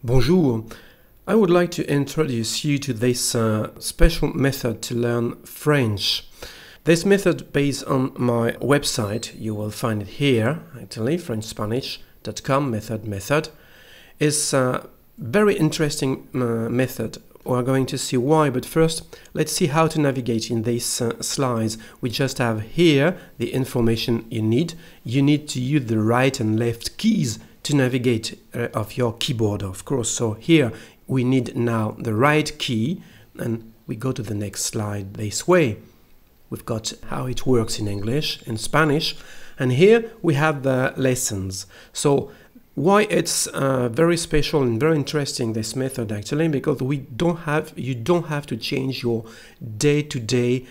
Bonjour. I would like to introduce you to this special method to learn French. This method based on my website, you will find it here, actually, FrenchSpanish.com method, is a very interesting method. We're going to see why, but first let's see how to navigate in these slides. We just have here the information you need. You need to use the right and left keys to navigate of your keyboard, of course. So here we need now the right key, and we go to the next slide this way. We've got how it works in English, in Spanish, and here we have the lessons. So why it's very special and very interesting, this method, actually, because you don't have to change your day-to-day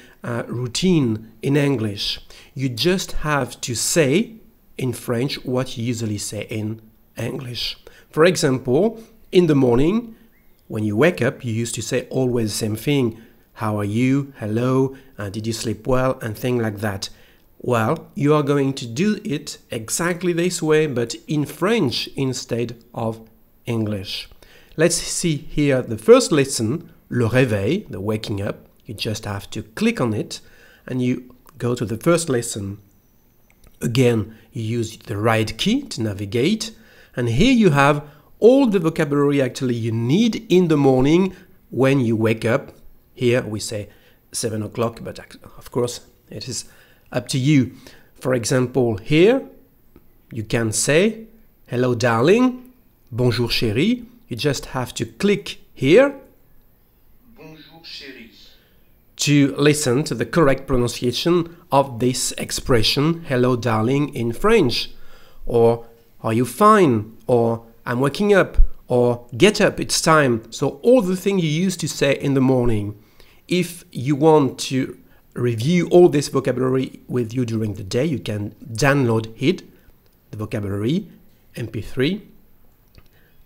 routine in English. You just have to say in French what you usually say in English. For example, in the morning, when you wake up, you used to say always the same thing. How are you? Hello? Did you sleep well? And things like that. Well, you are going to do it exactly this way, but in French instead of English. Let's see here the first lesson, Le Réveil, the waking up. You just have to click on it and you go to the first lesson. Again, you use the right key to navigate, and here you have all the vocabulary actually you need in the morning when you wake up. Here we say 7 o'clock, but of course it is up to you. For example, here you can say hello darling, bonjour chérie. You just have to click here. Bonjour chérie. To listen to the correct pronunciation of this expression, hello darling, in French. Or are you fine? Or I'm waking up. Or get up, it's time. So all the things you used to say in the morning. If you want to review all this vocabulary with you during the day, you can download it, the vocabulary, MP3,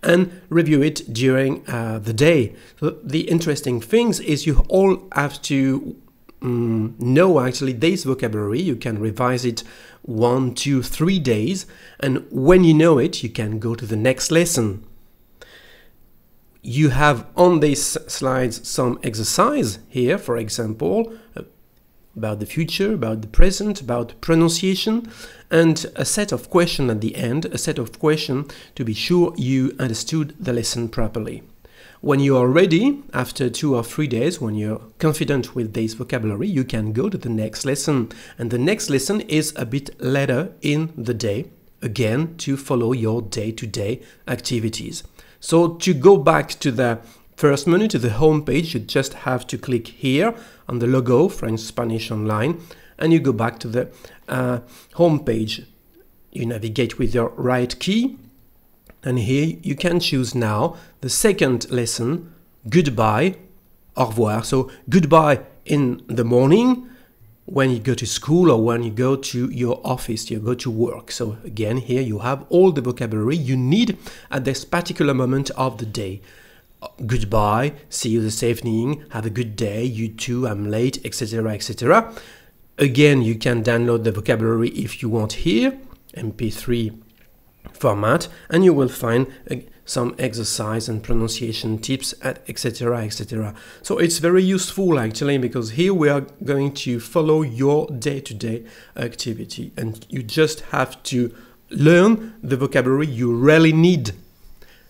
and review it during the day. So the interesting things is you all have to know actually this vocabulary. You can revise it 1, 2, 3 days, and when you know it, you can go to the next lesson. You have on these slides some exercise here, for example, about the future, about the present, about pronunciation, and a set of questions at the end, a set of questions to be sure you understood the lesson properly. When you are ready, after 2 or 3 days, when you're confident with this vocabulary, you can go to the next lesson. And the next lesson is a bit later in the day, again, to follow your day-to-day activities. So to go back to the first menu, to the home page, you just have to click here on the logo, French Spanish Online, and you go back to the home page. You navigate with your right key, and here you can choose now the second lesson, goodbye, au revoir. So goodbye in the morning, when you go to school or when you go to your office, you go to work. So again, here you have all the vocabulary you need at this particular moment of the day. Goodbye, see you this evening, have a good day, you too, I'm late, etc., etc. Again, you can download the vocabulary if you want here, MP3 format, and you will find some exercise and pronunciation tips, etc., etc. So it's very useful actually, because here we are going to follow your day-to-day activity, and you just have to learn the vocabulary you really need.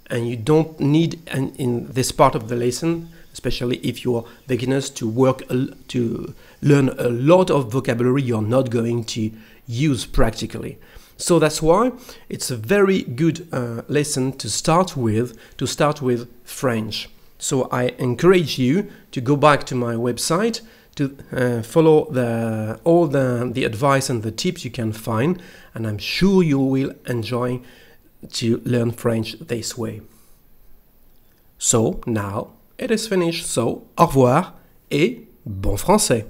And you don't need, in this part of the lesson, especially if you are beginners, to learn a lot of vocabulary you're not going to use practically. So that's why it's a very good lesson to start with French. So I encourage you to go back to my website to follow all the advice and the tips you can find, and I'm sure you will enjoy to learn French this way. So now it is finished. So au revoir et bon français.